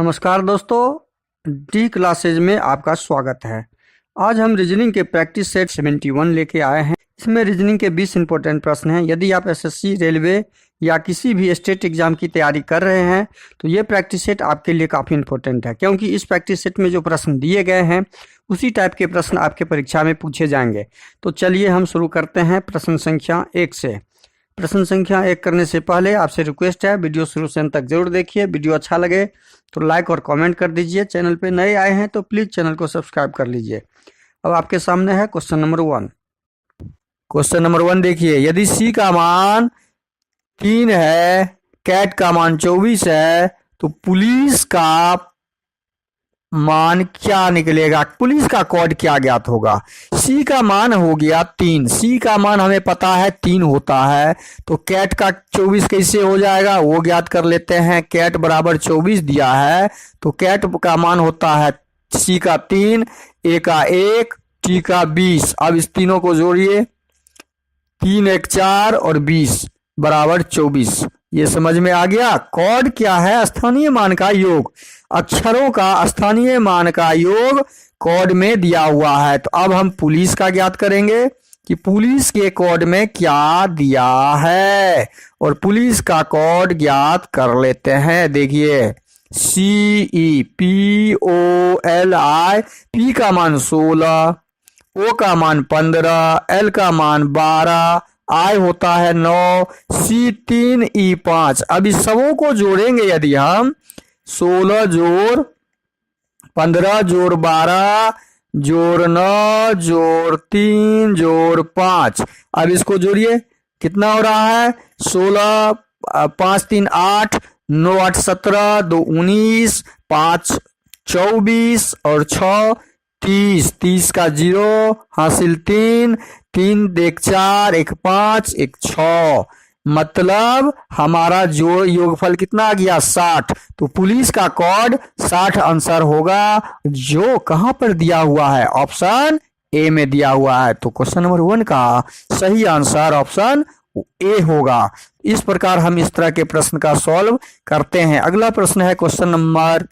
नमस्कार दोस्तों, D classes में आपका स्वागत है। आज हम रीजनिंग के प्रैक्टिस सेट 71 लेके आए हैं। इसमें रीजनिंग के 20 इंपॉर्टेंट प्रश्न हैं। यदि आप एसएससी, रेलवे या किसी भी स्टेट एग्जाम की तैयारी कर रहे हैं तो ये प्रैक्टिस सेट आपके लिए काफ़ी इंपॉर्टेंट है, क्योंकि इस प्रैक्टिस सेट में जो प्रश्न दिए गए हैं उसी टाइप के प्रश्न आपके परीक्षा में पूछे जाएंगे। तो चलिए हम शुरू करते हैं प्रश्न संख्या 1 से। प्रश्न संख्या 1 करने से पहले आपसे रिक्वेस्ट है, वीडियो शुरू से अंत तक जरूर देखिए। वीडियो अच्छा लगे तो लाइक और कमेंट कर दीजिए। चैनल पे नए आए हैं तो प्लीज़ चैनल को सब्सक्राइब कर लीजिए। अब आपके सामने है क्वेश्चन नंबर 1। क्वेश्चन नंबर 1 देखिए, यदि सी का मान 3 है, कैट का मान 24 है, तो पुलिस का मान क्या निकलेगा? पुलिस का कोड क्या ज्ञात होगा? सी का मान हो गया 3। सी का मान हमें पता है 3 होता है, तो कैट का 24 कैसे हो जाएगा वो ज्ञात कर लेते हैं। कैट बराबर 24 दिया है, तो कैट का मान होता है सी का 3, ए का 1, टी का 20। अब इस तीनों को जोड़िए, 3 1 4 और 20 बराबर 24। ये समझ में आ गया। कोड क्या है? स्थानीय मान का योग। अक्षरों का स्थानीय मान का योग कोड में दिया हुआ है। तो अब हम पुलिस का ज्ञात करेंगे कि पुलिस के कोड में क्या दिया है, और पुलिस का कोड ज्ञात कर लेते हैं। देखिए, CEPOLI, पी का मान 16, ओ का मान 15, एल का मान 12, आई होता है 9, C3E5। अब इस सबों को जोड़ेंगे यदि हम, 16 जोड़ 15 जोड़ 12 जोड़ 9 जोड़ 3 जोड़ 5। अब इसको जोड़िए, कितना हो रहा है? 16 5 3 8, 9 8 17, 2 19, 5 24 और 6 30। 30 का 0 हासिल 3, 3 1 4, 1 5, 1 6। मतलब हमारा जो योगफल कितना आ गया? 60। तो पुलिस का कोड 60 आंसर होगा, जो कहां पर दिया हुआ है? ऑप्शन ए में दिया हुआ है। तो क्वेश्चन नंबर 1 का सही आंसर ऑप्शन ए होगा। इस प्रकार हम इस तरह के प्रश्न का सॉल्व करते हैं। अगला प्रश्न है क्वेश्चन नंबर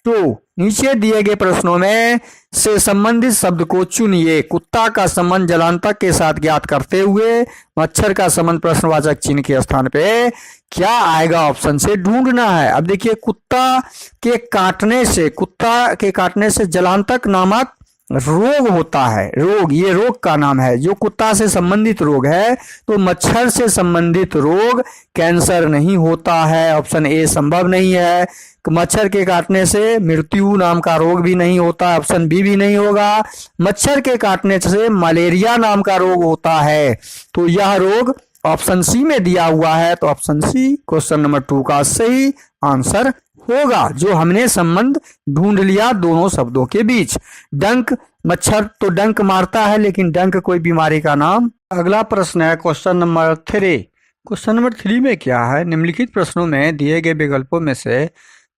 2। नीचे दिए गए प्रश्नों में से संबंधित शब्द को चुनिए। कुत्ता का संबंध जलांतक के साथ ज्ञात करते हुए मच्छर का संबंध प्रश्नवाचक चिन्ह के स्थान पे क्या आएगा? ऑप्शन से ढूंढना है। अब देखिए, कुत्ता के काटने से जलांतक नामक रोग होता है। रोग, ये रोग का नाम है जो कुत्ता से संबंधित रोग है। तो मच्छर से संबंधित रोग कैंसर नहीं होता है, ऑप्शन ए संभव नहीं है। मच्छर के काटने से मृत्यु नाम का रोग भी नहीं होता, ऑप्शन बी भी नहीं होगा। मच्छर के काटने से मलेरिया नाम का रोग होता है, तो यह रोग ऑप्शन सी में दिया हुआ है। तो ऑप्शन सी क्वेश्चन नंबर 2 का सही आंसर होगा, जो हमने संबंध ढूंढ लिया दोनों शब्दों के बीच। डंक, मच्छर तो डंक मारता है, लेकिन डंक कोई बीमारी का नाम। अगला प्रश्न है क्वेश्चन नंबर 3। क्वेश्चन नंबर 3 में क्या है? निम्नलिखित प्रश्नों में दिए गए विकल्पों में से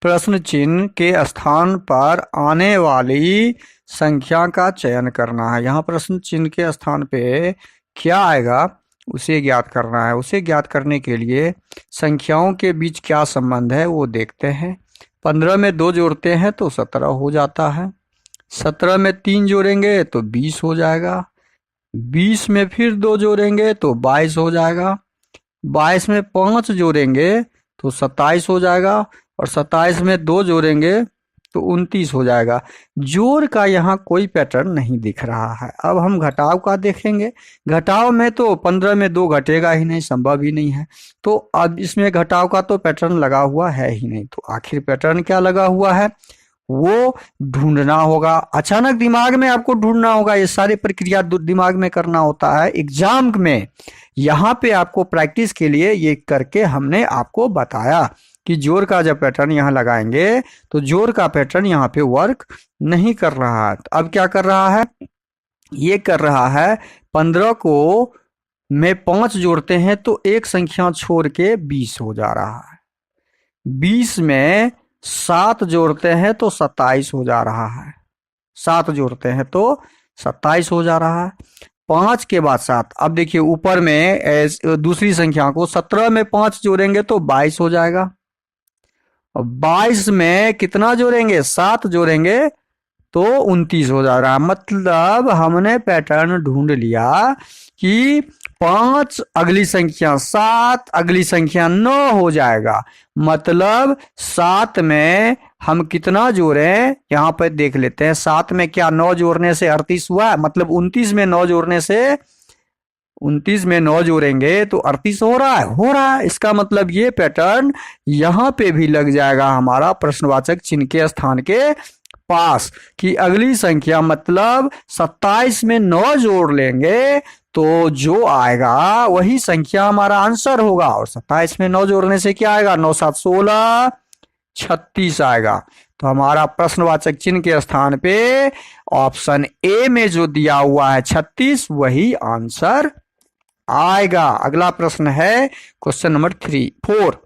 प्रश्न चिन्ह के स्थान पर आने वाली संख्या का चयन करना है। यहाँ प्रश्न चिन्ह के स्थान पे क्या आएगा उसे ज्ञात करना है। उसे ज्ञात करने के लिए संख्याओं के बीच क्या संबंध है वो देखते हैं। 15 में 2 जोड़ते हैं तो 17 हो जाता है। 17 में 3 जोड़ेंगे तो 20 हो जाएगा। 20 में फिर 2 जोड़ेंगे तो 22 हो जाएगा। 22 में 5 जोड़ेंगे तो 27 हो जाएगा, और 27 में 2 जोड़ेंगे तो 29 हो जाएगा। जोड़ का यहाँ कोई पैटर्न नहीं दिख रहा है। अब हम घटाव का देखेंगे। घटाव में तो 15 में 2 घटेगा ही नहीं, संभव ही नहीं है। तो अब इसमें घटाव का तो पैटर्न लगा हुआ है ही नहीं। तो आखिर पैटर्न क्या लगा हुआ है वो ढूंढना होगा। अचानक दिमाग में आपको ढूंढना होगा। ये सारी प्रक्रिया दिमाग में करना होता है एग्जाम में। यहाँ पे आपको प्रैक्टिस के लिए ये करके हमने आपको बताया कि जोड़ का जब पैटर्न यहाँ लगाएंगे तो जोड़ का पैटर्न यहाँ पे वर्क नहीं कर रहा है। अब क्या कर रहा है? ये कर रहा है 15 को में 5 जोड़ते हैं तो एक संख्या छोड़ के 20 हो जा रहा है। 20 में 7 जोड़ते हैं तो 27 हो जा रहा है। 7 जोड़ते हैं तो 27 हो जा रहा है। 5 के बाद 7। अब देखिए ऊपर में दूसरी संख्या को 17 में 5 जोड़ेंगे तो 22 हो जाएगा, और 22 में कितना जोड़ेंगे, 7 जोड़ेंगे तो 29 हो जा रहा है। मतलब हमने पैटर्न ढूंढ लिया कि 5 अगली संख्या 7, अगली संख्या 9 हो जाएगा। मतलब 7 में हम कितना जोड़ें, यहाँ पर देख लेते हैं। 7 में क्या 9 जोड़ने से 38 हुआ, मतलब 29 में 9 जोड़ने से 29 में 9 जोड़ेंगे तो 38 हो रहा है, हो रहा है। इसका मतलब ये पैटर्न यहाँ पे भी लग जाएगा हमारा प्रश्नवाचक चिन्ह के स्थान के पास कि अगली संख्या, मतलब 27 में 9 जोड़ लेंगे तो जो आएगा वही संख्या हमारा आंसर होगा। और 27 में 9 जोड़ने से क्या आएगा, 9 7 16 36 आएगा। तो हमारा प्रश्नवाचक चिन्ह के स्थान पे ऑप्शन ए में जो दिया हुआ है 36 वही आंसर आएगा। अगला प्रश्न है क्वेश्चन नंबर 4।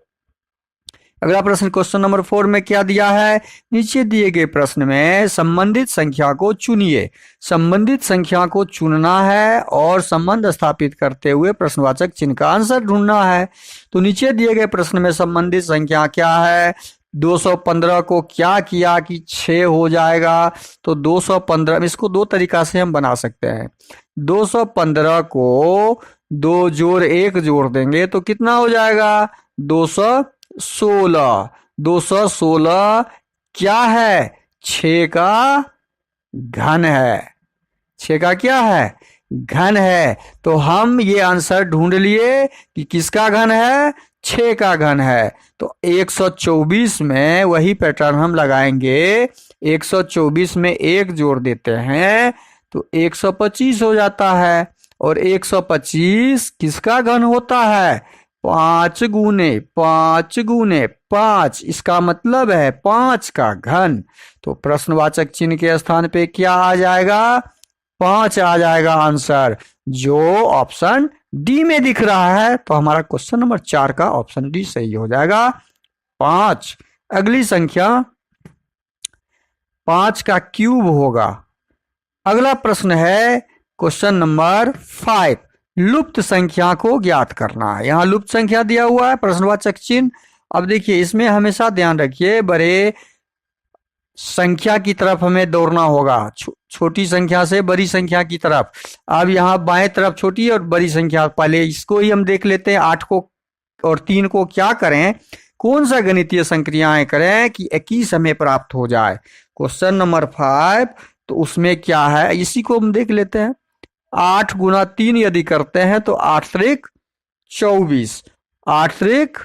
अगला प्रश्न क्वेश्चन नंबर 4 में क्या दिया है, नीचे दिए गए प्रश्न में संबंधित संख्या को चुनिए। संबंधित संख्या को चुनना है और संबंध स्थापित करते हुए प्रश्नवाचक चिन्ह का आंसर ढूंढना है। तो नीचे दिए गए प्रश्न में संबंधित संख्या क्या है, 215 को क्या किया कि 6 हो जाएगा। तो 215, इसको दो तरीका से हम बना सकते हैं। 215 को 2 जोड़ 1 जोड़ देंगे तो कितना हो जाएगा, 216। 216 क्या है, 6 का घन है। 6 का क्या है, घन है। तो हम ये आंसर ढूंढ लिए कि किसका घन है, 6 का घन है। तो 124 में वही पैटर्न हम लगाएंगे। 124 में 1 जोड़ देते हैं तो 125 हो जाता है। और 125 किसका घन होता है, 5 गुने 5 गुने 5। इसका मतलब है 5 का घन। तो प्रश्नवाचक चिन्ह के स्थान पे क्या आ जाएगा, 5 आ जाएगा आंसर, जो ऑप्शन डी में दिख रहा है। तो हमारा क्वेश्चन नंबर 4 का ऑप्शन डी सही हो जाएगा, 5। अगली संख्या 5 का क्यूब होगा। अगला प्रश्न है क्वेश्चन नंबर 5, लुप्त संख्या को ज्ञात करना है। यहाँ लुप्त संख्या दिया हुआ है, प्रश्नवाचक चिन्ह। अब देखिए इसमें हमेशा ध्यान रखिए, बड़े संख्या की तरफ हमें दौड़ना होगा, छोटी संख्या से बड़ी संख्या की तरफ। अब यहाँ बाएं तरफ छोटी और बड़ी संख्या, पहले इसको ही हम देख लेते हैं। 8 को और 3 को क्या करें, कौन सा गणितीय संक्रियाएं करें कि 21 हमें प्राप्त हो जाए। क्वेश्चन नंबर 5, तो उसमें क्या है इसी को हम देख लेते हैं। 8 गुना 3 यदि करते हैं तो 8 त्रिक 24, 8 त्रिक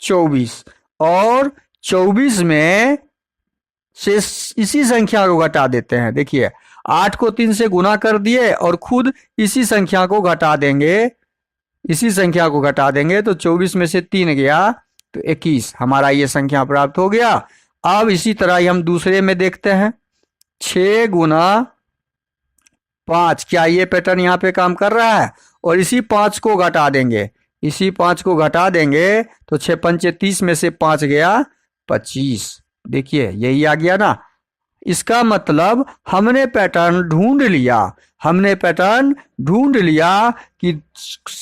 24, और 24 में से इसी संख्या को घटा देते हैं। देखिए 8 को 3 से गुना कर दिए और खुद इसी संख्या को घटा देंगे, इसी संख्या को घटा देंगे तो 24 में से 3 गया तो 21, हमारा ये संख्या प्राप्त हो गया। अब इसी तरह ही हम दूसरे में देखते हैं, 6 गुना 5, क्या ये पैटर्न यहाँ पे काम कर रहा है। और इसी 5 को घटा देंगे, इसी 5 को घटा देंगे तो 6 पंचे 30 में से 5 गया 25। देखिए यही आ गया ना। इसका मतलब हमने पैटर्न ढूंढ लिया, हमने पैटर्न ढूंढ लिया कि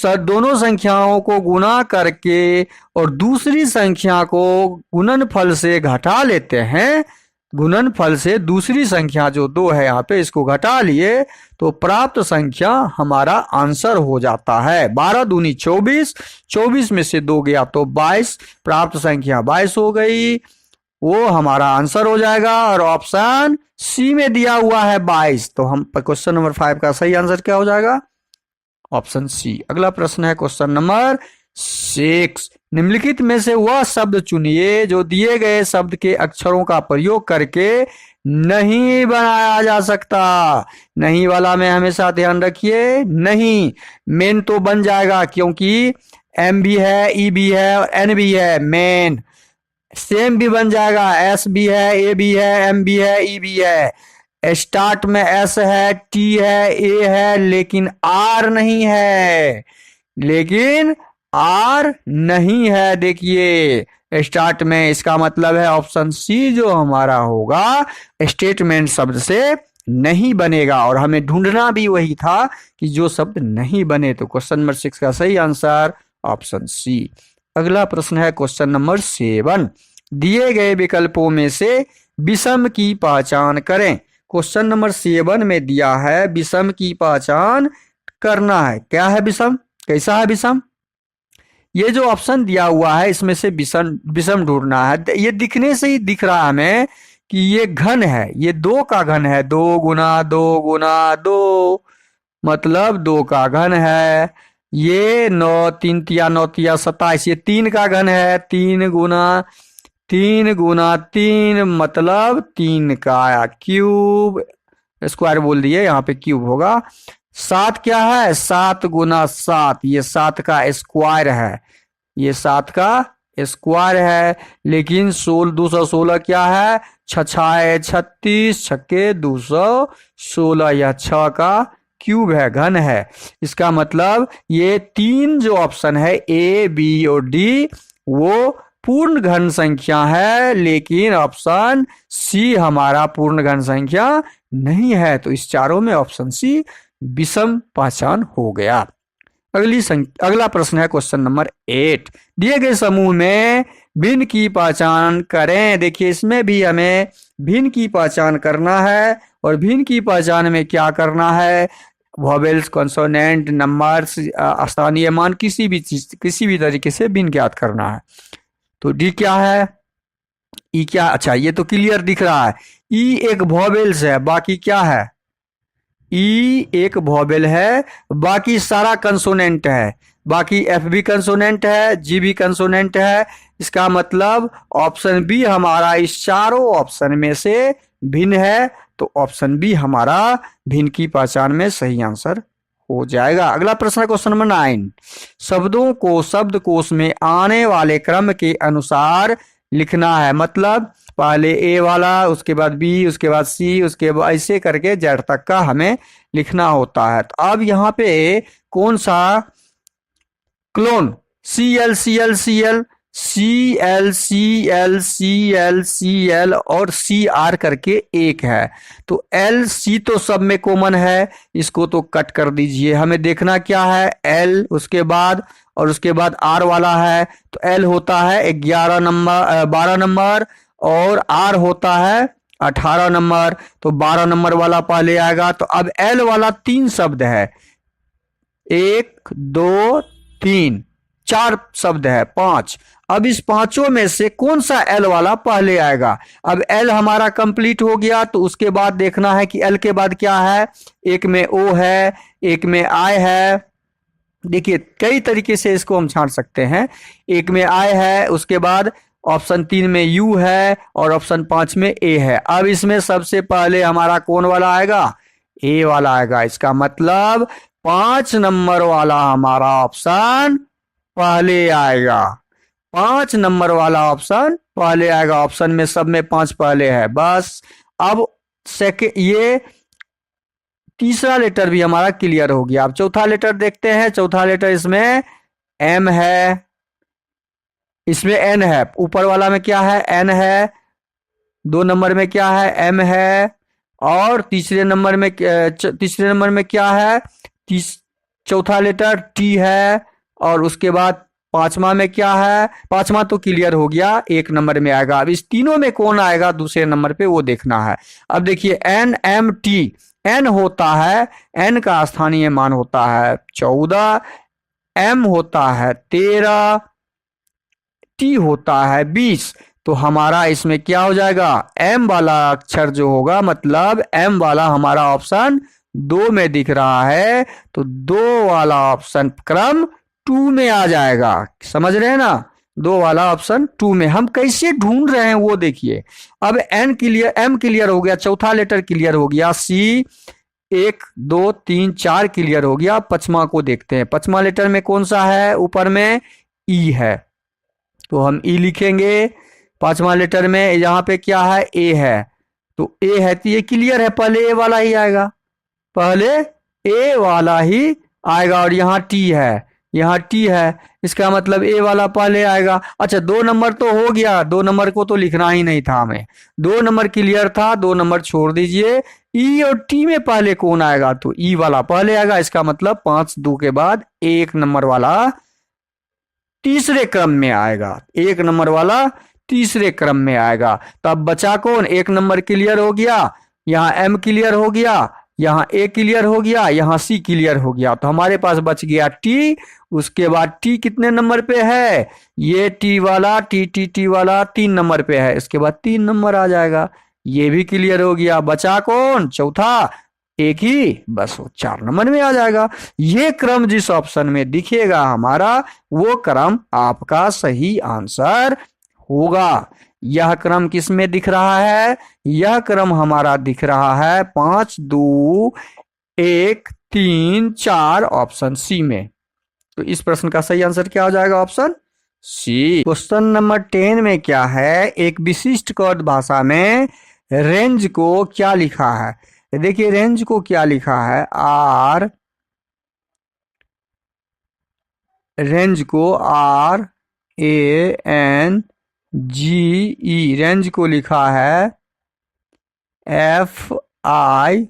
दोनों संख्याओं को गुना करके और दूसरी संख्या को गुणनफल से घटा लेते हैं। गुणनफल से दूसरी संख्या जो 2 है यहाँ पे, इसको घटा लिए तो प्राप्त संख्या हमारा आंसर हो जाता है। 12 दूनी 24, 24 में से 2 गया तो 22, प्राप्त संख्या 22 हो गई, वो हमारा आंसर हो जाएगा। और ऑप्शन सी में दिया हुआ है 22, तो हम क्वेश्चन नंबर 5 का सही आंसर क्या हो जाएगा, ऑप्शन सी। अगला प्रश्न है क्वेश्चन नंबर 6, निम्नलिखित में से वह शब्द चुनिए जो दिए गए शब्द के अक्षरों का प्रयोग करके नहीं बनाया जा सकता। नहीं वाला में हमेशा ध्यान रखिए, नहीं मेन तो बन जाएगा क्योंकि एम भी है, ई भी है और एन भी है, मेन। सेम भी बन जाएगा, एस भी है, ए भी है, एम भी है, ई भी है। स्टार्ट में एस है, टी है, ए है, लेकिन आर नहीं है, लेकिन आर नहीं है। देखिए स्टार्ट में, इसका मतलब है ऑप्शन सी जो हमारा होगा स्टेटमेंट शब्द से नहीं बनेगा। और हमें ढूंढना भी वही था कि जो शब्द नहीं बने। तो क्वेश्चन नंबर 6 का सही आंसर ऑप्शन सी। अगला प्रश्न है क्वेश्चन नंबर 7, दिए गए विकल्पों में से विषम की पहचान करें। क्वेश्चन नंबर 7 में दिया है विषम की पहचान करना है। क्या है विषम, कैसा है विषम? ये जो ऑप्शन दिया हुआ है इसमें से विषम विषम ढूंढना है। ये दिखने से ही दिख रहा है हमें कि ये घन है, ये 2 का घन है, 2 गुना 2 गुना 2 मतलब 2 का घन है। ये 9 3 तिया 9 तिया 27, ये 3 का घन है, 3 गुना 3 मतलब 3 का क्यूब, स्क्वायर बोल दिए, यहाँ पे क्यूब होगा। 7 क्या है, 7 गुना 7, ये 7 का स्क्वायर है, ये 7 का स्क्वायर है। लेकिन 216 क्या है, 6 36 छक्के 216, यह 6 का क्यूब है, घन है। इसका मतलब ये 3 जो ऑप्शन है ए बी और डी वो पूर्ण घन संख्या है, लेकिन ऑप्शन सी हमारा पूर्ण घन संख्या नहीं है। तो इस चारों में ऑप्शन सी विषम पहचान हो गया। अगला प्रश्न है क्वेश्चन नंबर 8। दिए गए समूह में भिन्न की पहचान करें। देखिए इसमें भी हमें भिन्न की पहचान करना है, और भिन्न की पहचान में क्या करना है, वॉवेल्स, कॉन्सोनेंट, नंबर्स, स्थानीय मान, किसी भी चीज किसी भी तरीके से भिन्न ज्ञात करना है। तो डी क्या है, ई क्या, अच्छा ये तो क्लियर दिख रहा है, ई एक वॉवेल्स है, बाकी क्या है, ई एक वॉवेल है, बाकी सारा कंसोनेंट है, बाकी एफ भी कंसोनेंट है, जी भी कंसोनेंट है। इसका मतलब ऑप्शन बी हमारा इस चारों ऑप्शन में से भिन्न है, तो ऑप्शन बी हमारा भिन्न की पहचान में सही आंसर हो जाएगा। अगला प्रश्न है क्वेश्चन नंबर 9। शब्दों को शब्दकोश में आने वाले क्रम के अनुसार लिखना है। मतलब पहले ए वाला, उसके बाद बी, उसके बाद सी, उसके बाद ऐसे करके जेड तक का हमें लिखना होता है। तो अब यहाँ पे कौन सा clone, C L C L C L C L C L C L C L और सी आर करके एक है, तो एल सी तो सब में कॉमन है, इसको तो कट कर दीजिए। हमें देखना क्या है, एल उसके बाद और उसके बाद आर वाला है, तो एल होता है 11 नंबर 12 नंबर और आर होता है 18 नंबर, तो 12 नंबर वाला पहले आएगा। तो अब एल वाला 3 शब्द है, 1 2 3 4 शब्द है, 5। अब इस पांचों में से कौन सा एल वाला पहले आएगा। अब एल हमारा कंप्लीट हो गया, तो उसके बाद देखना है कि एल के बाद क्या है, एक में ओ है, एक में आई है। देखिए कई तरीके से इसको हम छांट सकते हैं। एक में आई है, उसके बाद ऑप्शन 3 में यू है और ऑप्शन 5 में ए है। अब इसमें सबसे पहले हमारा कौन वाला आएगा, ए वाला आएगा। इसका मतलब 5 नंबर वाला हमारा ऑप्शन पहले आएगा, 5 नंबर वाला ऑप्शन पहले आएगा। ऑप्शन में सब में 5 पहले है बस। अब ये तीसरा लेटर भी हमारा क्लियर हो गया। अब चौथा लेटर देखते हैं। चौथा लेटर इसमें एम है, इसमें एन है, ऊपर वाला में क्या है, एन है, 2 नंबर में क्या है, एम है, और तीसरे नंबर में क्या है, चौथा लेटर टी है, और उसके बाद पांचवा में क्या है, पांचवा तो क्लियर हो गया, 1 नंबर में आएगा। अब इस तीनों में कौन आएगा दूसरे नंबर पे वो देखना है। अब देखिए एन एम टी, एन होता है, एन का स्थानीय मान होता है 14, एम होता है 13, टी होता है 20। तो हमारा इसमें क्या हो जाएगा, एम वाला अक्षर जो होगा, मतलब एम वाला हमारा ऑप्शन 2 में दिख रहा है, तो 2 वाला ऑप्शन क्रम 2 में आ जाएगा। समझ रहे हैं ना, 2 वाला ऑप्शन 2 में। हम कैसे ढूंढ रहे हैं वो देखिए। अब एन क्लियर, एम क्लियर हो गया, चौथा लेटर क्लियर हो गया, सी 1 2 3 4 क्लियर हो गया। पचमा को देखते हैं, पचमा लेटर में कौन सा है, ऊपर में ई है, तो हम ई लिखेंगे। पांचवा लेटर में यहाँ पे क्या है, ए है, तो ए है, तो ये क्लियर है, पहले ए वाला ही आएगा, पहले ए वाला ही आएगा। और यहाँ टी है, यहाँ टी है, इसका मतलब ए वाला पहले आएगा। अच्छा 2 नंबर तो हो गया, 2 नंबर को तो लिखना ही नहीं था हमें, 2 नंबर क्लियर था, 2 नंबर छोड़ दीजिए। ई और टी में पहले कौन आएगा, तो ई वाला पहले आएगा। इसका मतलब 5 2 के बाद 1 नंबर वाला तीसरे क्रम में आएगा, 1 नंबर वाला तीसरे क्रम में आएगा। तो अब बचा कौन, 1 नंबर क्लियर हो गया, यहाँ M क्लियर हो गया, यहाँ A क्लियर हो गया, यहाँ C क्लियर हो गया। तो हमारे पास बच गया T। उसके बाद T कितने नंबर पे है, ये T वाला T वाला 3 नंबर पे है, इसके बाद 3 नंबर आ जाएगा। ये भी क्लियर हो गया। बचा कौन, चौथा, एक ही, बस वो 4 नंबर में आ जाएगा। ये क्रम जिस ऑप्शन में दिखेगा हमारा, वो क्रम आपका सही आंसर होगा। यह क्रम किस में दिख रहा है, यह क्रम हमारा दिख रहा है 5 2 1 3 4 ऑप्शन सी में। तो इस प्रश्न का सही आंसर क्या हो जाएगा, ऑप्शन सी। क्वेश्चन नंबर 10 में क्या है, एक विशिष्ट कौद भाषा में रेंज को क्या लिखा है। देखिए रेंज को क्या लिखा है, आर, रेंज को RANGE, रेंज को लिखा है FIQEW।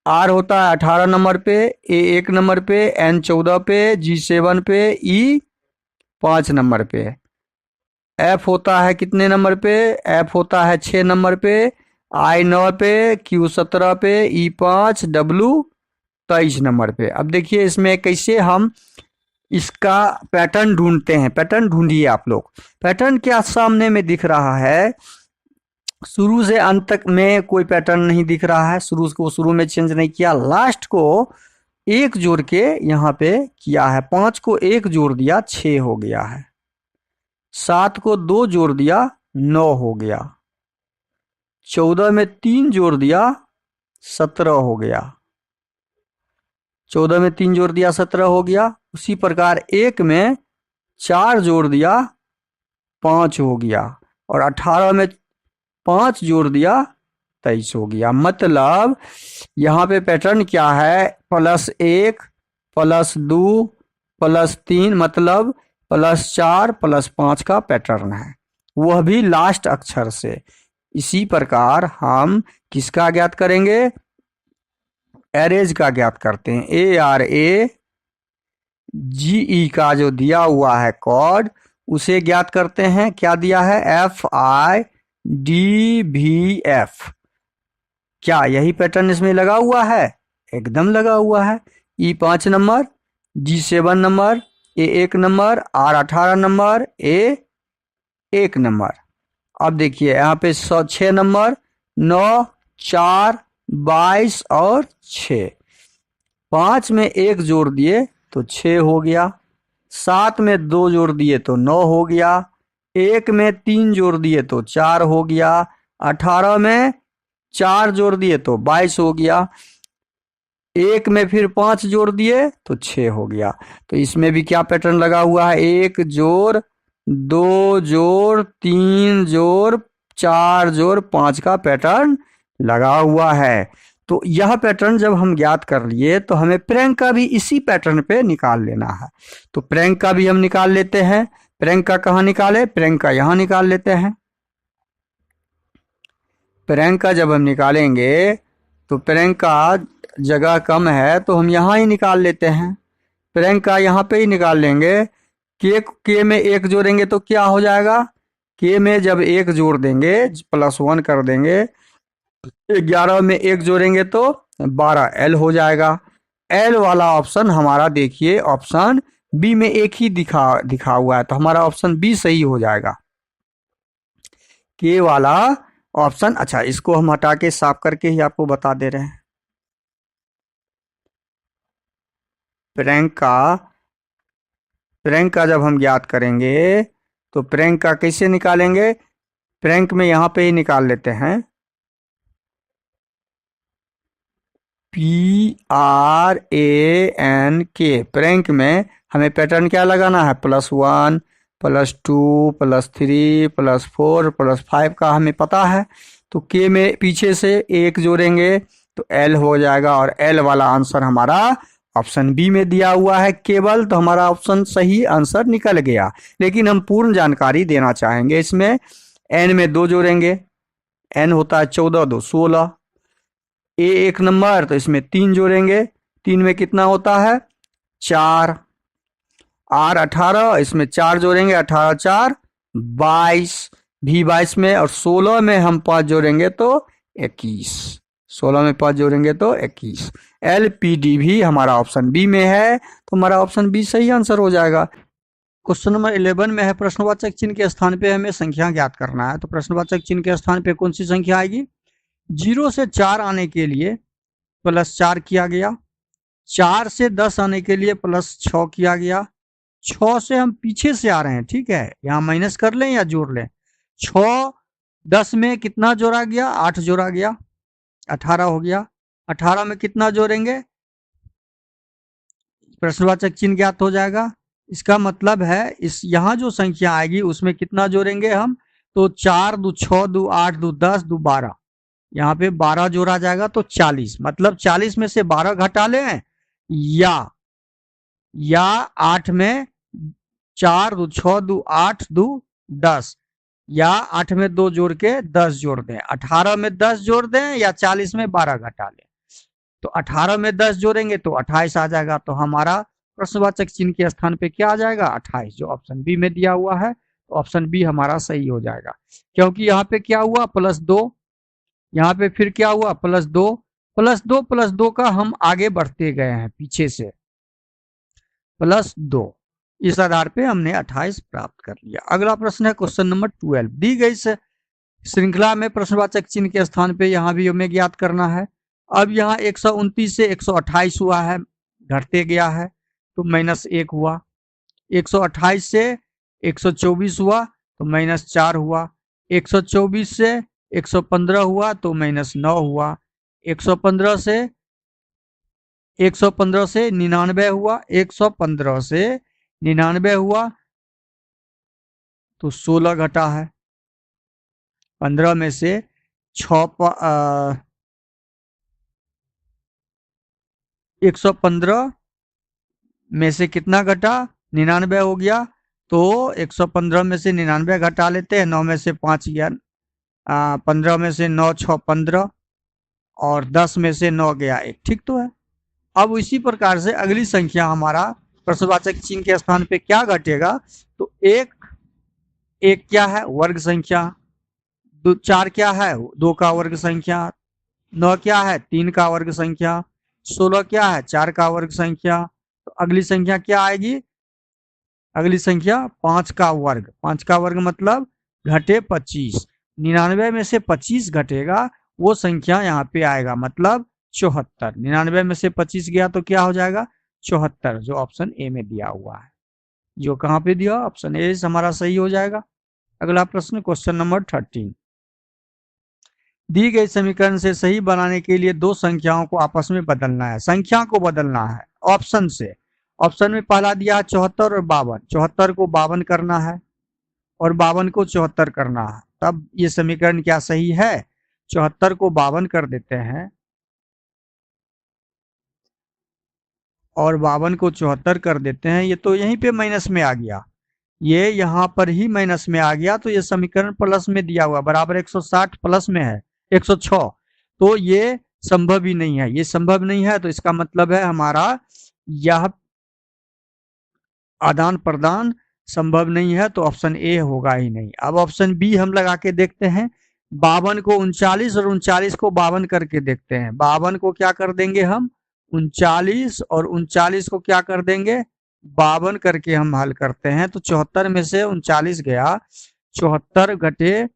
आर होता है 18 नंबर पे, A 1 नंबर पे, N 14 पे, G 7 पे, E 5 नंबर पे। F होता है कितने नंबर पे, F होता है 6 नंबर पे, I 9 पे, Q 17 पे, E 5, W 23 नंबर पे। अब देखिए इसमें कैसे हम इसका पैटर्न ढूंढते हैं। पैटर्न ढूंढिए आप लोग। पैटर्न क्या सामने में दिख रहा है, शुरू से अंत तक में कोई पैटर्न नहीं दिख रहा है। शुरू में चेंज नहीं किया, लास्ट को एक जोड़ के यहाँ पे किया है। 5 को 1 जोड़ दिया 6 हो गया है, 7 को 2 जोड़ दिया 9 हो गया, 14 में 3 जोड़ दिया 17 हो गया, 14 में 3 जोड़ दिया 17 हो गया। उसी प्रकार 1 में 4 जोड़ दिया 5 हो गया, और 18 में 5 जोड़ दिया 23 हो गया। मतलब यहाँ पे पैटर्न क्या है, +1 +2 +3, मतलब +4 +5 का पैटर्न है, वह भी लास्ट अक्षर से। इसी प्रकार हम किसका ज्ञात करेंगे, एरेज का ज्ञात करते हैं। ARAGE का जो दिया हुआ है कोड, उसे ज्ञात करते हैं। क्या दिया है, FIDVF। क्या यही पैटर्न इसमें लगा हुआ है, एकदम लगा हुआ है। E 5 number, G 7 number, A 1 number, R 18 number, A 1 number. अब देखिए यहाँ पे 6 नंबर, 9 4 22 और 6। 5 में 1 जोड़ दिए तो 6 हो गया, 7 में 2 जोड़ दिए तो 9 हो गया, 1 में 3 जोड़ दिए तो 4 हो गया, 18 में 4 जोड़ दिए तो 22 हो गया, 1 में फिर 5 जोड़ दिए तो 6 हो गया। तो इसमें भी क्या पैटर्न लगा हुआ है, 1 जोड़ 2 जोड़ 3 जोड़ 4 जोड़ 5 का पैटर्न लगा हुआ है। तो यह पैटर्न जब हम ज्ञात कर लिए तो हमें प्रैंक का भी इसी पैटर्न पे निकाल लेना है। तो प्रैंक का भी हम निकाल लेते हैं। प्रैंक का कहाँ निकाले, प्रैंक का यहाँ निकाल लेते हैं। प्रैंक का जब हम निकालेंगे तो प्रैंक का जगह कम है तो हम यहाँ ही निकाल लेते हैं। प्रैंक का यहाँ पे ही निकाल लेंगे। के में 1 जोड़ेंगे तो क्या हो जाएगा, के में जब 1 जोड़ देंगे +1 कर देंगे, 11 में 1 जोड़ेंगे तो 12, L हो जाएगा। L वाला ऑप्शन हमारा देखिए ऑप्शन बी में एक ही दिखा हुआ है, तो हमारा ऑप्शन बी सही हो जाएगा, के वाला ऑप्शन। अच्छा, इसको हम हटा के साफ करके ही आपको बता दे रहे हैं। प्रैंक का जब हम ज्ञात करेंगे तो प्रैंक का कैसे निकालेंगे, प्रैंक में यहाँ पे ही निकाल लेते हैं। PRANK, प्रैंक में हमें पैटर्न क्या लगाना है, +1 +2 +3 +4 +5 का हमें पता है। तो के में पीछे से 1 जोड़ेंगे तो L हो जाएगा, और L वाला आंसर हमारा ऑप्शन बी में दिया हुआ है केवल। तो हमारा ऑप्शन सही आंसर निकल गया। लेकिन हम पूर्ण जानकारी देना चाहेंगे इसमें। N में 2 जोड़ेंगे, N होता है 14 2 16, A 1 नंबर तो इसमें 3 जोड़ेंगे, 3 में कितना होता है 4, R 18, इसमें 4 जोड़ेंगे, 18 4 22, भी 22 में, और 16 में हम 5 जोड़ेंगे तो 21, 16 में 5 जोड़ेंगे तो 21। LPD भी हमारा ऑप्शन बी में है, तो हमारा ऑप्शन बी सही आंसर हो जाएगा। क्वेश्चन नंबर 11 में है प्रश्नवाचक चिन्ह के स्थान पे हमें संख्या ज्ञात करना है। तो प्रश्नवाचक चिन्ह के स्थान पे कौन सी संख्या आएगी? 0 से 4 आने के लिए +4 किया गया, 4 से 10 आने के लिए +6 किया गया, 6 से हम पीछे से आ रहे हैं, ठीक है, यहाँ माइनस कर लें या जोड़ लें। 6 10 में कितना जोड़ा गया? 8 जोड़ा गया, 18 हो गया। 18 में कितना जोड़ेंगे? प्रश्नवाचक चिन्ह ज्ञात हो जाएगा। इसका मतलब है इस यहाँ जो संख्या आएगी उसमें कितना जोड़ेंगे हम? तो 4 2 6 2 8 2 10 2 12, यहाँ पे 12 जोड़ा जाएगा तो 40, मतलब 40 में से 12 घटा लें, या 8 में 4 2 6 2 8 2 10, या 8 में 2 जोड़ के 10 जोड़ दें, 18 में 10 जोड़ दें, या 40 में 12 घटा लें। तो 18 में 10 जोड़ेंगे तो 28 आ जाएगा। तो हमारा प्रश्नवाचक चिन्ह के स्थान पे क्या आ जाएगा? 28, जो ऑप्शन बी में दिया हुआ है। तो ऑप्शन बी हमारा सही हो जाएगा, क्योंकि यहाँ पे क्या हुआ? +2, यहाँ पे फिर क्या हुआ? +2, +2 का हम आगे बढ़ते गए हैं पीछे से, +2, इस आधार पे हमने 28 प्राप्त कर लिया। अगला प्रश्न है क्वेश्चन नंबर 12। दी गई श्रृंखला में प्रश्नवाचक चिन्ह के स्थान पे यहाँ भी हमें ज्ञात करना है। अब यहाँ 129 से 128 हुआ है, घटते गया है तो -1 हुआ। 128 से 124 हुआ तो -4 हुआ। 124 से 115 हुआ तो -9 हुआ। 115 से 99 हुआ, 115 से 99 हुआ तो 16 घटा है। 15 में से 115 में से कितना घटा? 99 हो गया, तो 115 में से 99 घटा लेते हैं। 9 में से 5 गया, 15 में से 9 6 15, और 10 में से 9 गया 1, ठीक तो है। अब इसी प्रकार से अगली संख्या हमारा प्रश्नवाचक चिन्ह के स्थान पे क्या घटेगा? तो एक क्या है? वर्ग संख्या। 4 क्या है? 2 का वर्ग संख्या। 9 क्या है? 3 का वर्ग संख्या। 16 क्या है? 4 का वर्ग संख्या। तो अगली संख्या क्या आएगी? अगली संख्या 5 का वर्ग। 5 का वर्ग मतलब घटे 25। 99 में से 25 घटेगा, वो संख्या यहाँ पे आएगा, मतलब 74। 99 में से 25 गया तो क्या हो जाएगा? 74, जो ऑप्शन ए में दिया हुआ है। जो कहाँ पे दिया? ऑप्शन ए हमारा सही हो जाएगा। अगला प्रश्न क्वेश्चन नंबर 13। दी गई समीकरण से सही बनाने के लिए दो संख्याओं को आपस में बदलना है। संख्या को बदलना है ऑप्शन से। ऑप्शन में पहला दिया है 74 और 52। 74 को 52 करना है और 52 को 74 करना है, तब ये समीकरण क्या सही है? 74 को 52 कर देते हैं और 52 को 74 कर देते हैं। ये तो यहीं पे माइनस में आ गया, ये यहाँ पर ही माइनस में आ गया, तो ये समीकरण प्लस में दिया हुआ बराबर 160 प्लस में है 106, तो ये संभव ही नहीं है। ये संभव नहीं है, तो इसका मतलब है हमारा यह आदान प्रदान संभव नहीं है, तो ऑप्शन ए होगा ही नहीं। अब ऑप्शन बी हम लगा के देखते हैं। 52 को 39 और 39 को 52 करके देखते हैं। 52 को क्या कर देंगे हम? 39, और 39 को क्या कर देंगे? 52 करके हम हल करते हैं। तो 74 में से 39 गया, 74 घटे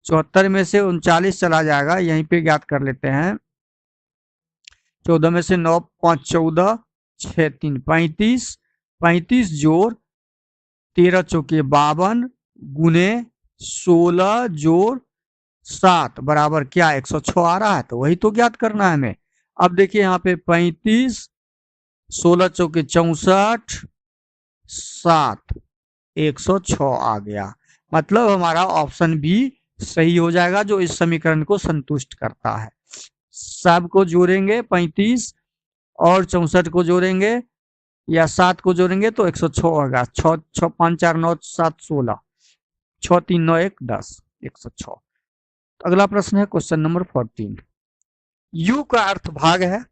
74 में से 39 चला जाएगा, यहीं पे ज्ञात कर लेते हैं। 14 में से 9 5 14, 6 3 35, 35 जोड़ 13 चौके 52 गुने 16 जोड़ 7 बराबर क्या? 106 आ रहा है, तो वही तो ज्ञात करना है हमें। अब देखिए यहाँ पे 35, 16 चौके 64, 7, 106 आ गया। मतलब हमारा ऑप्शन बी सही हो जाएगा, जो इस समीकरण को संतुष्ट करता है। सब को जोड़ेंगे, 35 और 64 को जोड़ेंगे या 7 को जोड़ेंगे तो 106 होगा। 6 6 5 4 9 7 16, 6 3 9 1 10, 106। अगला प्रश्न है क्वेश्चन नंबर 14। यू का अर्थ भाग है।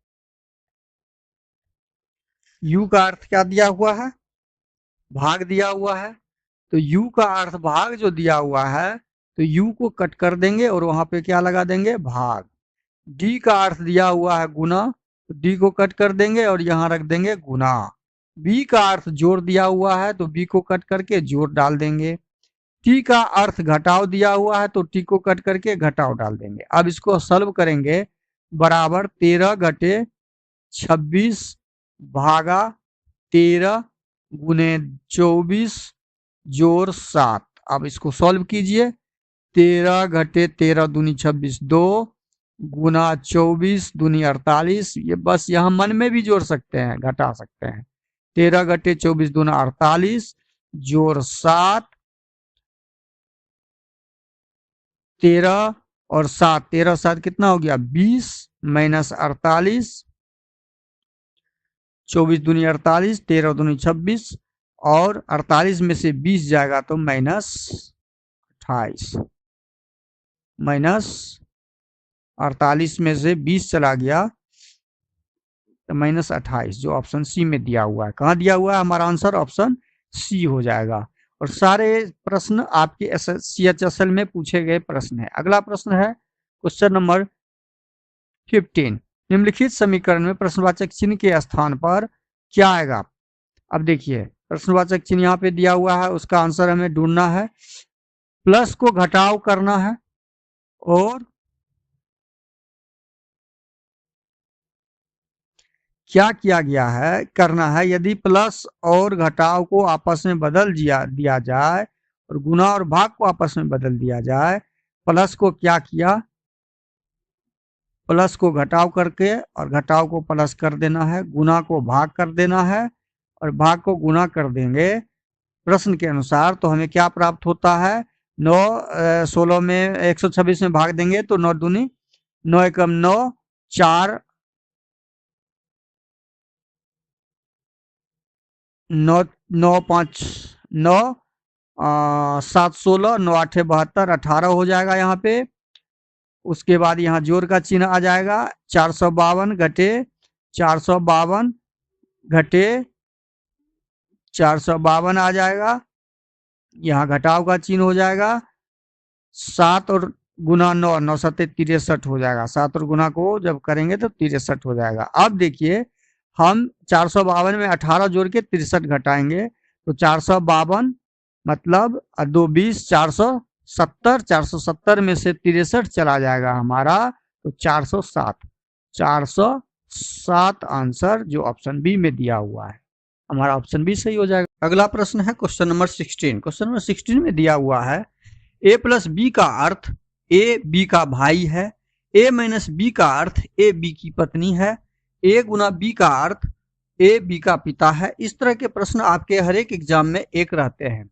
यू का अर्थ क्या दिया हुआ है? भाग दिया हुआ है, तो u का अर्थ भाग जो दिया हुआ है तो u को कट कर देंगे और वहां पे क्या लगा देंगे, भाग। d का अर्थ दिया हुआ है गुना, तो d को कट कर देंगे और यहाँ रख देंगे गुना। b का अर्थ जोड़ दिया हुआ है तो b को कट करके जोड़ डाल देंगे। t का अर्थ घटाव दिया हुआ है तो t को कट करके घटाव डाल देंगे। अब इसको सॉल्व करेंगे, बराबर 13 घटे 26 भागा 13 गुने 24 जोड़ 7। अब इसको सॉल्व कीजिए, 13 घटे 13 दूनी 26 2 गुना 24 दूनी 48। ये बस यहाँ मन में भी जोड़ सकते हैं, घटा सकते हैं। 13 घटे 24 दूना 48 जोड़ 7, 13 और 7, 13 7 कितना हो गया 20 माइनस 48, 24 दूनी 48, 13 दूनी 26 और 48 में से 20 जाएगा तो माइनस 28, माइनस 48 में से 20 चला गया तो माइनस 28, जो ऑप्शन सी में दिया हुआ है। कहाँ दिया हुआ है, हमारा आंसर ऑप्शन सी हो जाएगा। और सारे प्रश्न आपके CHSL में पूछे गए प्रश्न है। अगला प्रश्न है क्वेश्चन नंबर 15। निम्नलिखित समीकरण में प्रश्नवाचक चिन्ह के स्थान पर क्या आएगा। अब देखिए, प्रश्नवाचक चिन्ह यहाँ पे दिया हुआ है, उसका आंसर हमें ढूंढना है। प्लस को घटाव करना है और क्या किया गया है, करना है, यदि प्लस और घटाव को आपस में बदल दिया जाए और गुना और भाग को आपस में बदल दिया जाए। प्लस को क्या किया, प्लस को घटाव करके और घटाव को प्लस कर देना है, गुना को भाग कर देना है और भाग को गुना कर देंगे प्रश्न के अनुसार। तो हमें क्या प्राप्त होता है, 9 16 में 126 में भाग देंगे तो 9 दूनी 9 एकम 9, 4 9 9 5 9 7 16 9 8 72 18 हो जाएगा यहाँ पे। उसके बाद यहाँ जोड़ का चिन्ह आ जाएगा, 452 घटे 452 घटे 452 आ जाएगा। यहाँ घटाव का चिन्ह हो जाएगा, 7 और गुना 9, 9 7 63 हो जाएगा। 7 और गुना को जब करेंगे तो 63 हो जाएगा। अब देखिए, हम 452 में 18 जोड़ के 63 घटाएंगे तो 452 मतलब 2 20 470, 470 में से 63 चला जाएगा हमारा तो 407, 407 आंसर जो ऑप्शन बी में दिया हुआ है, हमारा ऑप्शन बी सही हो जाएगा। अगला प्रश्न है क्वेश्चन नंबर 16। क्वेश्चन नंबर 16 में दिया हुआ है a प्लस बी का अर्थ a b का भाई है, a माइनस बी का अर्थ a b की पत्नी है, a गुना b का अर्थ a b का पिता है। इस तरह के प्रश्न आपके हर एक एग्जाम में एक रहते हैं।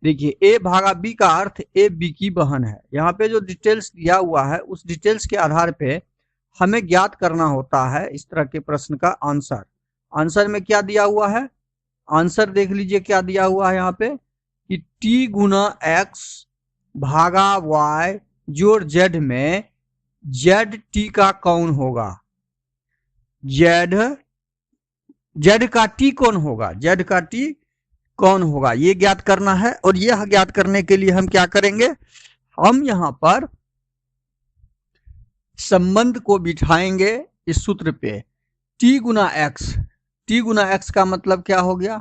देखिए, a भागा b का अर्थ a b की बहन है। यहाँ पे जो डिटेल्स दिया हुआ है उस डिटेल्स के आधार पे हमें ज्ञात करना होता है इस तरह के प्रश्न का आंसर। आंसर में क्या दिया हुआ है, आंसर देख लीजिए क्या दिया हुआ है यहाँ पे कि t गुना x भागा y जोड़ z में z t का कौन होगा, z का t कौन होगा, z का t कौन होगा, ये ज्ञात करना है। और यह ज्ञात करने के लिए हम क्या करेंगे, हम यहाँ पर संबंध को बिठाएंगे इस सूत्र पे, t गुना x। t गुना x का मतलब क्या हो गया,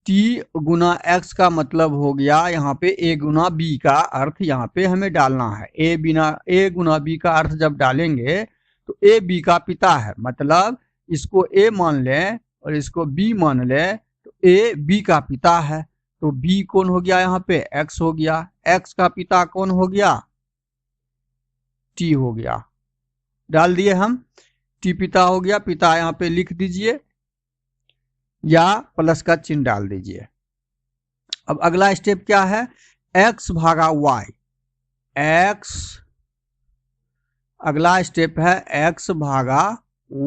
t गुना x का मतलब हो गया यहाँ पे a गुना b का अर्थ यहाँ पे हमें डालना है। a गुना b का अर्थ जब डालेंगे तो a b का पिता है, मतलब इसको a मान लें और इसको b मान लें तो a b का पिता है। तो b कौन हो गया, यहाँ पे x हो गया, x का पिता कौन हो गया, t हो गया। डाल दिए हम, t पिता हो गया, पिता यहाँ पे लिख दीजिए या प्लस का चिन्ह डाल दीजिए। अब अगला स्टेप क्या है, x भागा y, x, अगला स्टेप है x भागा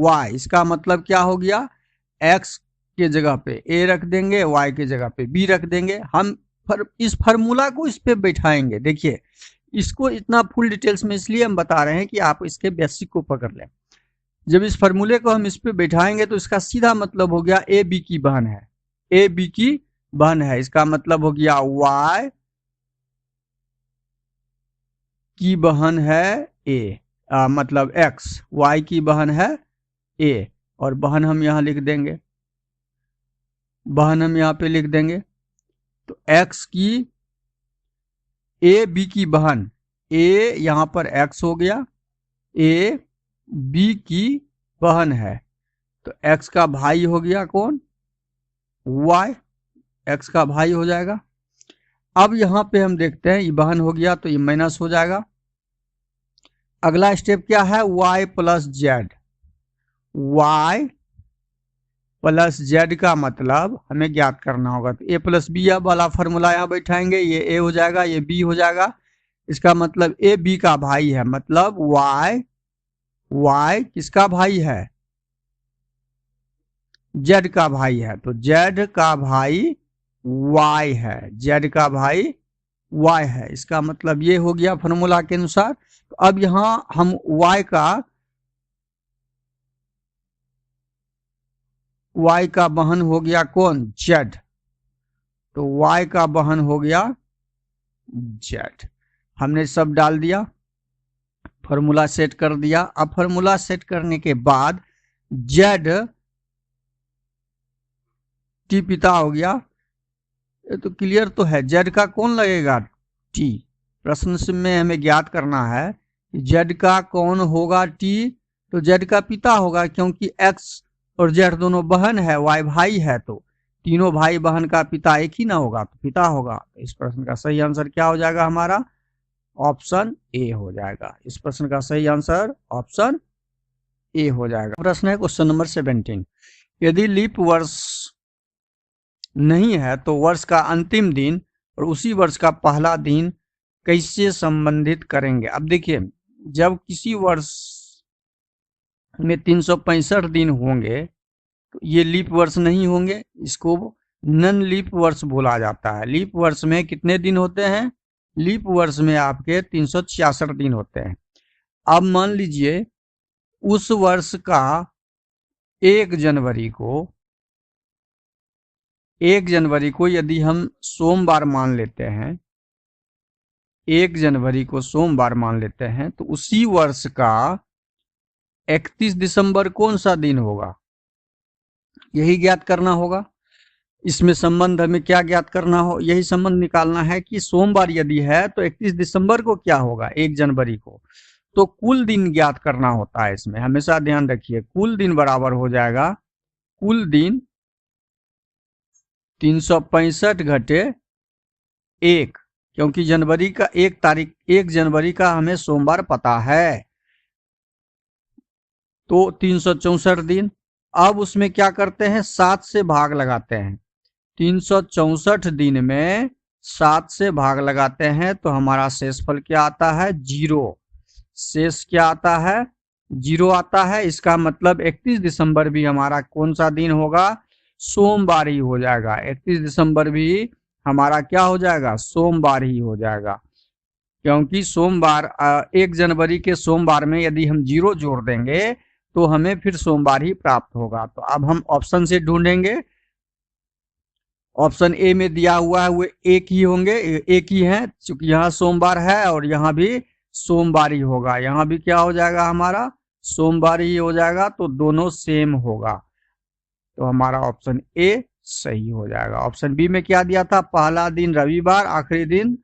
y। इसका मतलब क्या हो गया, x के जगह पे a रख देंगे, y के जगह पे b रख देंगे। हम इस फार्मूला को इस पे बैठाएंगे। देखिए, इसको इतना फुल डिटेल्स में इसलिए हम बता रहे हैं कि आप इसके बेसिक को पकड़ लें। जब इस फार्मूले को हम इस पे बैठाएंगे तो इसका सीधा मतलब हो गया a b की बहन है, a b की बहन है, इसका मतलब हो गया y की बहन है a, मतलब x, y की बहन है a, और बहन हम यहाँ लिख देंगे, बहन हम यहाँ पे लिख देंगे। तो x की a b की बहन, a यहाँ पर x हो गया, a b की बहन है, तो x का भाई हो गया कौन, y, x का भाई हो जाएगा। अब यहाँ पे हम देखते हैं, ये बहन हो गया तो ये माइनस हो जाएगा। अगला स्टेप क्या है, y plus Z, y plus Z का मतलब हमें ज्ञात करना होगा। तो a प्लस बी वाला फॉर्मूला यहाँ बैठाएंगे, ये a हो जाएगा, ये b हो जाएगा, इसका मतलब a b का भाई है, मतलब y किसका भाई है, z का भाई है, तो z का भाई y है, z का भाई y है, इसका मतलब ये हो गया फॉर्मूला के अनुसार। तो अब यहाँ हम y का बहन हो गया कौन, z, तो y का बहन हो गया z, हमने सब डाल दिया, फॉर्मूला सेट कर दिया। अब फॉर्मूला सेट करने के बाद z t पिता हो गया, ये तो क्लियर तो है, z का कौन लगेगा, t, प्रश्न में हमें ज्ञात करना है z का कौन होगा, t, तो z का पिता होगा, क्योंकि x और z दोनों बहन है, y भाई है, तो तीनों भाई बहन का पिता एक ही ना होगा, तो पिता होगा। इस प्रश्न का सही आंसर क्या हो जाएगा हमारा, ऑप्शन ए हो जाएगा। इस प्रश्न का सही आंसर ऑप्शन ए हो जाएगा। प्रश्न है क्वेश्चन नंबर 17, यदि लीप वर्ष नहीं है तो वर्ष का अंतिम दिन और उसी वर्ष का पहला दिन कैसे संबंधित करेंगे। अब देखिए, जब किसी वर्ष में 365 दिन होंगे तो ये लीप वर्ष नहीं होंगे, इसको नन लीप वर्ष बोला जाता है। लीप वर्ष में कितने दिन होते हैं, लीप वर्ष में आपके 366 दिन होते हैं। अब मान लीजिए उस वर्ष का 1 जनवरी को यदि हम सोमवार मान लेते हैं, 1 जनवरी को सोमवार मान लेते हैं, तो उसी वर्ष का 31 दिसंबर कौन सा दिन होगा, यही ज्ञात करना होगा। इसमें संबंध हमें क्या ज्ञात करना हो, यही संबंध निकालना है कि सोमवार यदि है तो 31 दिसंबर को क्या होगा, 1 जनवरी को, तो कुल दिन ज्ञात करना होता है। इसमें हमेशा ध्यान रखिए, कुल दिन बराबर हो जाएगा, कुल दिन 365 घटे 1, क्योंकि जनवरी का 1 जनवरी का हमें सोमवार पता है, तो 364 दिन। अब उसमें क्या करते हैं, 7 से भाग लगाते हैं, 364 दिन में 7 से भाग लगाते हैं, तो हमारा शेषफल क्या आता है, 0, शेष क्या आता है, 0 आता है। इसका मतलब 31 दिसंबर भी हमारा कौन सा दिन होगा, सोमवार ही हो जाएगा, 31 दिसंबर भी हमारा क्या हो जाएगा, सोमवार ही हो जाएगा, क्योंकि सोमवार 1 जनवरी के सोमवार में यदि हम 0 जोड़ देंगे तो हमें फिर सोमवार ही प्राप्त होगा। तो अब हम ऑप्शन से ढूंढेंगे, ऑप्शन ए में दिया हुआ है वो एक ही होंगे, एक ही है, चूंकि यहाँ सोमवार है और यहाँ भी सोमवार ही होगा, यहाँ भी क्या हो जाएगा हमारा, सोमवार ही हो जाएगा, तो दोनों सेम होगा, तो हमारा ऑप्शन ए सही हो जाएगा। ऑप्शन बी में क्या दिया था, पहला दिन रविवार, आखिरी दिन,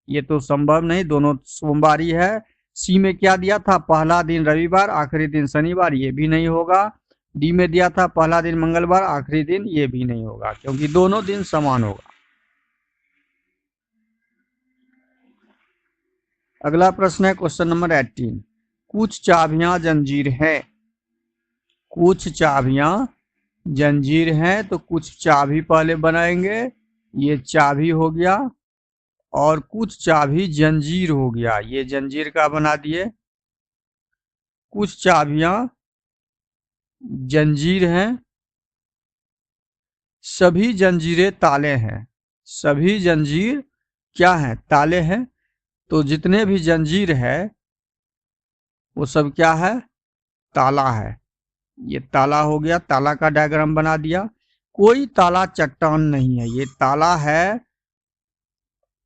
ये तो संभव नहीं, दोनों सोमवार ही है। सी में क्या दिया था, पहला दिन रविवार, आखिरी दिन शनिवार, ये भी नहीं होगा। डी में दिया था पहला दिन मंगलवार, आखिरी दिन, ये भी नहीं होगा, क्योंकि दोनों दिन समान होगा। अगला प्रश्न है क्वेश्चन नंबर 18, कुछ चाबियां जंजीर है, कुछ चाबियां जंजीर है, तो कुछ चाबी पहले बनाएंगे, ये चाबी हो गया, और कुछ चाबी जंजीर हो गया, ये जंजीर का बना दिए। कुछ चाबियां जंजीर हैं, सभी जंजीरें ताले हैं, सभी जंजीर क्या है, ताले हैं, तो जितने भी जंजीर है वो सब क्या है, ताला है, ये ताला हो गया, ताला का डायग्राम बना दिया। कोई ताला चट्टान नहीं है। ये ताला है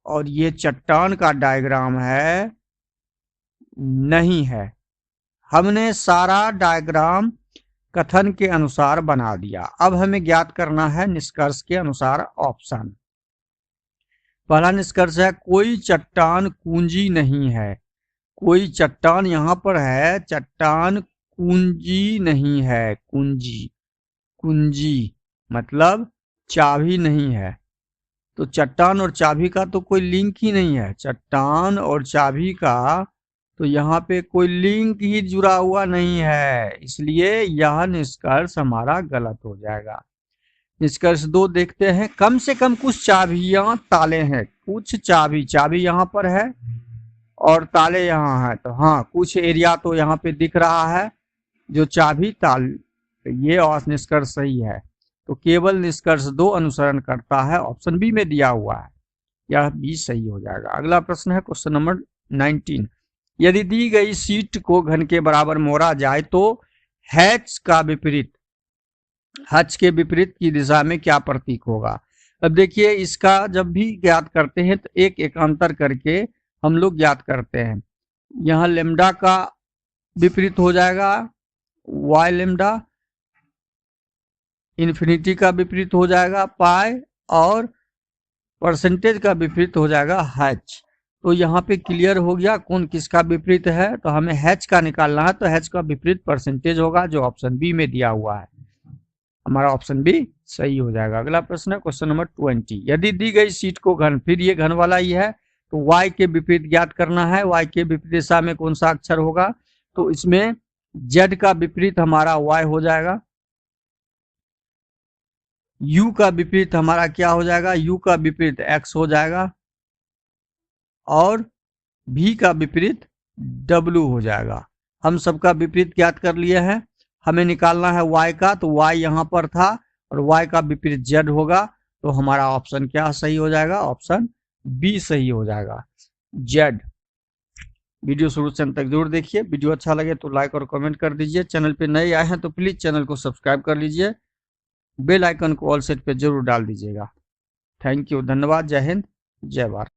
और ये चट्टान का डायग्राम है, नहीं है। हमने सारा डायग्राम कथन के अनुसार बना दिया। अब हमें ज्ञात करना है निष्कर्ष के अनुसार ऑप्शन। पहला निष्कर्ष है कोई चट्टान कुंजी नहीं है। कोई चट्टान यहाँ पर है, चट्टान कुंजी नहीं है। कुंजी, कुंजी मतलब चाबी नहीं है। तो चट्टान और चाबी का तो कोई लिंक ही नहीं है। चट्टान और चाबी का तो यहाँ पे कोई लिंक ही जुड़ा हुआ नहीं है, इसलिए यह निष्कर्ष हमारा गलत हो जाएगा। निष्कर्ष 2 देखते हैं। कम से कम कुछ चाबियां ताले हैं। कुछ चाबी यहाँ पर है और ताले यहाँ है। तो हाँ, कुछ एरिया तो यहाँ पे दिख रहा है जो चाबी ताल, ये और निष्कर्ष सही है। तो केवल निष्कर्ष 2 अनुसरण करता है, ऑप्शन बी में दिया हुआ है, यह बी सही हो जाएगा। अगला प्रश्न है क्वेश्चन नंबर 19। यदि दी गई शीट को घन के बराबर मोड़ा जाए तो हैच का विपरीत, हच के विपरीत की दिशा में क्या प्रतीक होगा। अब देखिए, इसका जब भी ज्ञात करते हैं तो एक एकांतर करके हम लोग ज्ञात करते हैं। यहाँ लेमडा का विपरीत हो जाएगा वाई लेमडा, इन्फिनिटी का विपरीत हो जाएगा पाई, और परसेंटेज का विपरीत हो जाएगा हैच। तो यहाँ पे क्लियर हो गया कौन किसका विपरीत है। तो हमें हैच का निकालना है, तो हैच का विपरीत परसेंटेज होगा जो ऑप्शन बी में दिया हुआ है। हमारा ऑप्शन बी सही हो जाएगा। अगला प्रश्न है क्वेश्चन नंबर 20। यदि दी गई शीट को घन, फिर ये घन वाला ही है, तो y के विपरीत ज्ञात करना है। y के विपरीत दिशा में कौन सा अक्षर होगा, तो इसमें z का विपरीत हमारा y हो जाएगा। u का विपरीत हमारा क्या हो जाएगा, u का विपरीत x हो जाएगा, और v का विपरीत w हो जाएगा। हम सबका विपरीत ज्ञात कर लिए हैं। हमें निकालना है y का, तो y यहाँ पर था और y का विपरीत z होगा। तो हमारा ऑप्शन क्या सही हो जाएगा, ऑप्शन बी सही हो जाएगा, z। वीडियो शुरू से अंत तक जरूर देखिए। वीडियो अच्छा लगे तो लाइक और कमेंट कर दीजिए। चैनल पे नए आए हैं तो प्लीज चैनल को सब्सक्राइब कर लीजिए। बेल आइकन को ऑल सेट पे जरूर डाल दीजिएगा। थैंक यू, धन्यवाद, जय हिंद, जय भारत।